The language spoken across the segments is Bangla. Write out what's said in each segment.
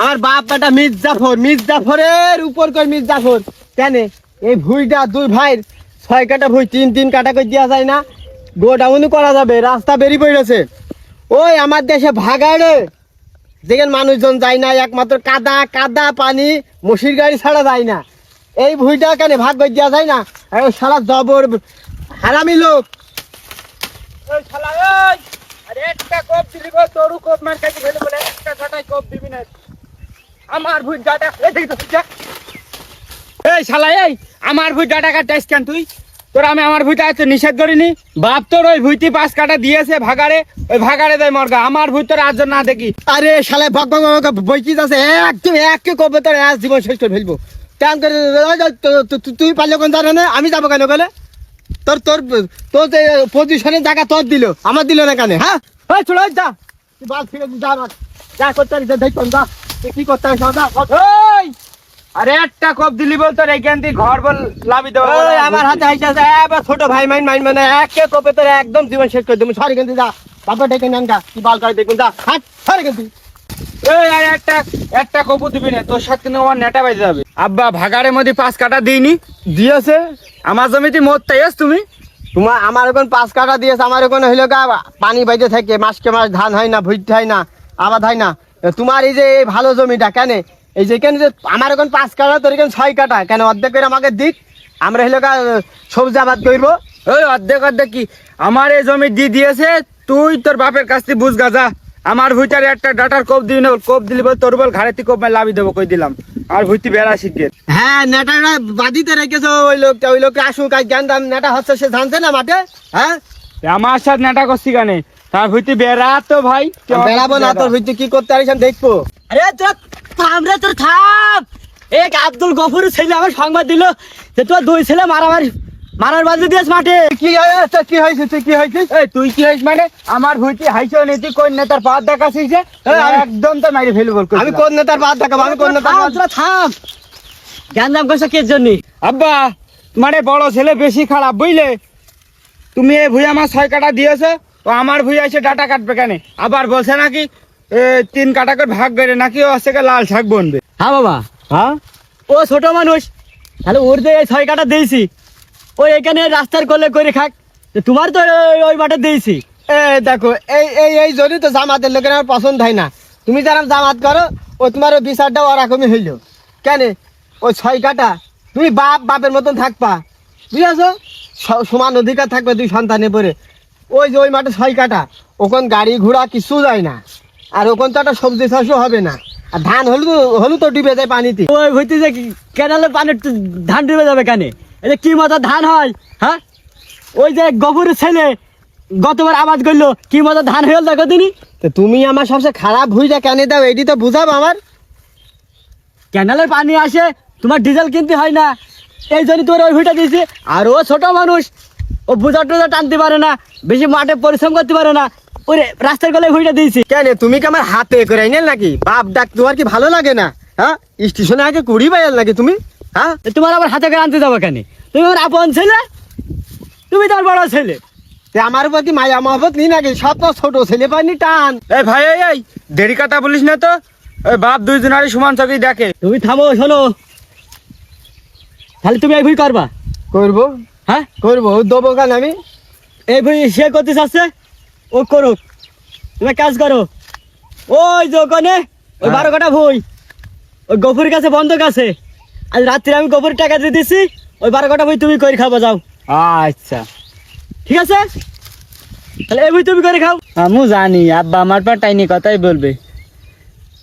আমার বাপ বেটা মির্জাফরের উপর কই মির্জাফর কেন এই ভুইটা দুই ভাইয়ের 6 কাটা ভুই 3 কাটা করে দেওয়া যায় না? গোডাউন করা যাবে, রাস্তা বেরিয়ে পড়েছে। ওই আমার দেশে ভাগাড়ে যেখানে মানুষজন যায় না, একমাত্র কাদা কাদা পানি, মশির গাড়ি ছাড়া যায় না। এই ভুইটা কেন ভাগ করে দেওয়া যায় না? সারা জবর হারামি লোক। ওই শালা ওই আরে একটা কোপ দিলি গো তোরু কোপ মার কাটি ফেলে বলে একটা ছটাই কোপ দিবি না আমার ভুই ডাটা এই দেখি তো যা এই শালা এই আমার ভুই ডাটা কাটছিস কেন তুই তোর আমি আমার ভুইটা এত নিষেধ করিনি বাপ তোর ওই ভুইটি 5 কাটা দিয়েছে ভাগাড়ে ওই ভাগাড়ে দেয় মর্গা আমার ভুই তোর আজ না দেখি আরে শালা ভগ ভগ বইকি আছে এক কবে তোর আজ জীবন শেষ করে ফেলবো। তেমন করে তুই পারলে কোন জানে না, আমি যাবো কেন গেলে? তোর তোর তোর পজিশনের জায়গা তোর দিল, আমার দিল না কেন? হ্যাঁ ওই চলো যা, তুই বাল ফিরে যা, যা করতে দেখুন যা, তুই কি করতে ওই আরে একটা কোপ দিলি বল তোর এইখান থেকে ঘর বল লাভি দেবো আমার হাতে আইসা এবার ছোট ভাই মাইন মানে এক কপে তোর একদম জীবন শেষ করে দেবো। সরি কিন্তু যা, তারপর ডেকে নেন গা, তুই বাল করে দেখুন যা, হাট সরি কিন্তু। এই আর একটা কপু দিবি না তোর সাথে আমার নেটা বাইতে যাবে আব্বা ভাগাড়ের মধ্যে 5 কাটা দিইনি দিয়েছে আমার জমিতে মত তাইস তুমি তোমার আমার এখন 5 কাটা দিয়েছে, আমার এখন হইলো গা পানি বাইতে থাকে, মাসকে মাস ধান হয় না, ভুইতে হয় না, আবাদ হয় না। তোমার এই যে এই ভালো জমিটা কেন এই যে কেন যে আমার এখন 5 কাটা তোর এখন 6 কাটা কেন? অর্ধেক করে আমাকে দিক, আমরা হইলো গা সবজি আবাদ করবো। ওই অর্ধেক কি আমার এই জমি দিয়ে দিয়েছে তুই তোর বাপের কাছ থেকে বুঝ গা যা আমার ভুইটার একটা ডাটার কোপ দিবি না কোপ দিলি বল তোর বল ঘাড়ে কোপ মাই লাভি দেবো কই দিলাম আর ভুইতি বেড়া শিখে হ্যাঁ নেটাটা বাদিতে রেখেছো, ওই লোকটা আসুক আজ জানতাম নেটা হচ্ছে, সে জানছে না মাঠে। হ্যাঁ আমার সাথে নেটা করছি কানে তার ভুইতি বেড়া তো ভাই বেড়াবো না, তোর ভুইতে কি করতে পারিস আমি দেখবো। আরে তোর থাম রে, তোর থাম। এক আব্দুল গফুরের ছেলে আমার সংবাদ দিল যে তোর দুই ছেলে মারার বাজে দিয়েছ মাঠে। কি হয়েছে কি হয়েছে তুই কি হয়েছিস? এই তুই কি হইস মানে আমার ভুইতি হাইছো নেতি কোন নেতার পাত দেখাছিস যে একদম তো মারি ফেলব বল আমি কোন নেতার বাদ দেখাবো? আমি কোন নেতার বাদ? তোরা থাম। গ্যাঞ্জাম করছো কে জন্য? আব্বা তোমার এই বড় ছেলে বেশি খারাপ বুঝলে তুমি এই ভুই আমার 6 কাটা দিয়েছো ও আমার ভুই এসে ডাটা কাটবে কেন আবার বলছে নাকি 3 কাটা করে ভাগ করে নাকি ও আছে লাল শাক বনবে। হ্যাঁ বাবা, হ্যাঁ ও ছোট মানুষ, তাহলে ওর যে 6 কাটা দিয়েছি ওই এখানে রাস্তার কোলে করে খাক, তো তোমার তো ওই মাঠে দিয়েছি। দেখো এই এই এই জন্য তো জামাতের লোকের আমার পছন্দ হয় না। তুমি যারা জামাত করো ও তোমার ওই বিচারটা ওরকমই হইলো কেন? ওই 6 কাটা তুমি বাপের মতন থাকবা, বুঝেছো? সমান অধিকার থাকবে দুই সন্তানের পরে। ওই যে ওই মাঠে 6 কাটা, ওখান গাড়ি ঘোড়া কিছু যায় না, আর ওখান তো একটা সবজি চাষও হবে না, আর ধান হলু তো ডুবে যায় পানিতে। ওই হইতে যে কেনালে পানির ধান ডুবে যাবে কেন? এই যে কি মজা ধান হয়। হ্যাঁ ওই যে গফুরের ছেলে গতবার আবাদ করলো কি মজা ধান হয়ে দেখো তিনি। তো তুমি আমার সবচেয়ে খারাপ ভুইটা কেন দাও এটি তো বুঝাবো আমার। ক্যানালের পানি আসে, তোমার ডিজেল কিনতে হয় না, এই জন্য তোমার ওই ভুইটা দিয়েছি। আর ও ছোট মানুষ, ও বোঝা টোজা টানতে পারে না, বেশি মাঠে পরিশ্রম করতে পারে না, ওই রাস্তার গলায় ভুইটা দিয়েছি। কেন তুমি কি আমার হাতে করে আইনেল নাকি? বাপ ডাক তোমার কি ভালো লাগে না? হ্যাঁ স্টেশনে আগে কুড়ি বাইল নাকি তুমি? হ্যাঁ তোমার আবার হাতে করে আনতে যাবো কেন? তুমি আমার আপন ছেলে, তুমি তোমার বড় ছেলে। আমার উপর কি মায়া মহব্বত নেই নাকি? সব তো ছোট ছেলে পাইনি টান। এই ভাই এই দেরি কথা বলিস না তো, ওই বাপ দুইজনারই সমান চোখে দেখে। তুমি থামো, শোনো, তাহলে তুমি এই ভুই করবা? করবো, হ্যাঁ করবো, দেবো কেন আমি? এই ভুই সে করতে চাচ্ছে ও করুক, তুমি কাজ করো। ওই যে ওখানে ওই 12 কাটা ভুই ওই গফুরের কাছে বন্ধক আছে, আজ রাত্রে আমি গফুরের টাকা দিয়ে দিচ্ছি, ওই 12 কাটা ভুই তুমি করে খাবো যাও। আচ্ছা ঠিক আছে, তাহলে এই ভুই তুমি করে খাও। আমি জানি আব্বা আমার পা টাইনি কথাই বলবে,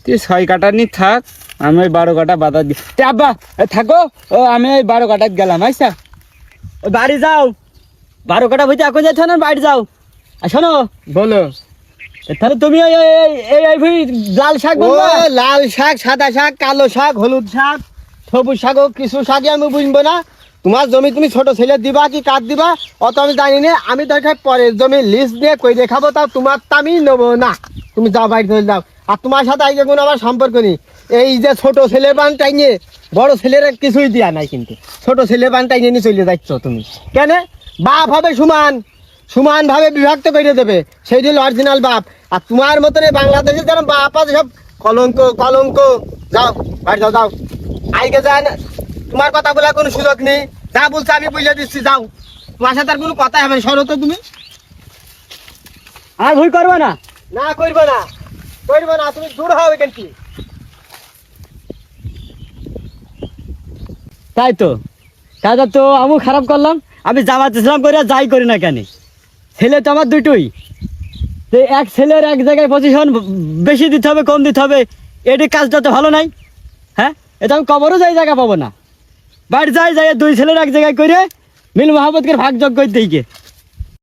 তুই 6 কাটা নি থাক, আমি ওই 12 কাটা বাধা দি আব্বা থাকো, ও আমি ওই 12 কাটা গেলাম। আচ্ছা ওই বাড়ি যাও, 12 কাটা ভুইতে এখন যাচ্ছ না, বাড়ি যাও। আর শোনো, বলো। তাহলে তুমি এই ভুই লাল শাক ও বলবা? লাল শাক, সাদা শাক, কালো শাক, হলুদ শাক, সবুজ শাক, কিছু শাকই আমি বুঝবো না। তোমার জমি তুমি ছোট ছেলে দিবা কি কাঠ দিবা অত আমি জানি না। আমি দরকার পরের জমি লিস্ট দিয়ে কই দেখাবো, তাও তোমার তা আমি নেবো না। তুমি যাও বাড়ি চলে যাও। আর তোমার সাথে আজকে কোনো আমার সম্পর্ক নেই। এই যে ছোট ছেলের বান টাইনিয়ে বড় ছেলের কিছুই দেওয়া নাই, কিন্তু ছোট ছেলের বান টাইনিয়ে নিয়ে চলে যাচ্ছ তুমি কেন? বাপ হবে সমান ভাবে বিভক্ত করে দেবে, সেই হলো অরিজিনাল বাপ। আর তোমার মতন এই বাংলাদেশে যারা বাপ আছে সব কলঙ্ক কলঙ্ক। যাও বাড়ি যাও যাও। আইকে যায় না, তোমার কথা বলার কোনো সুযোগ নেই। যা বলছো আমি বুঝে দিচ্ছি, যাও। তোমার সাথে আর কোনো কথা হবে না, সরো তো তুমি। আর ভুল করবে না। না করবে না, করবে না, তুমি দূর হও এখান থেকে। তাই তো, কাজটা তো আমিও খারাপ করলাম। আমি জামাত ইসলাম করে আর যাই করি না কেন, ছেলে তো আমার দুটোই। তো এক ছেলের এক জায়গায় পজিশন বেশি দিতে হবে কম দিতে হবে, এটি কাজটা তো ভালো নাই। হ্যাঁ, এটা আমি কবরও যাই জায়গা পাবো না। বাড়ি যাই যাই দুই ছেলের এক জায়গায় করে মিল মোহাম্মদকে ভাগ যোগ করে দিই গে।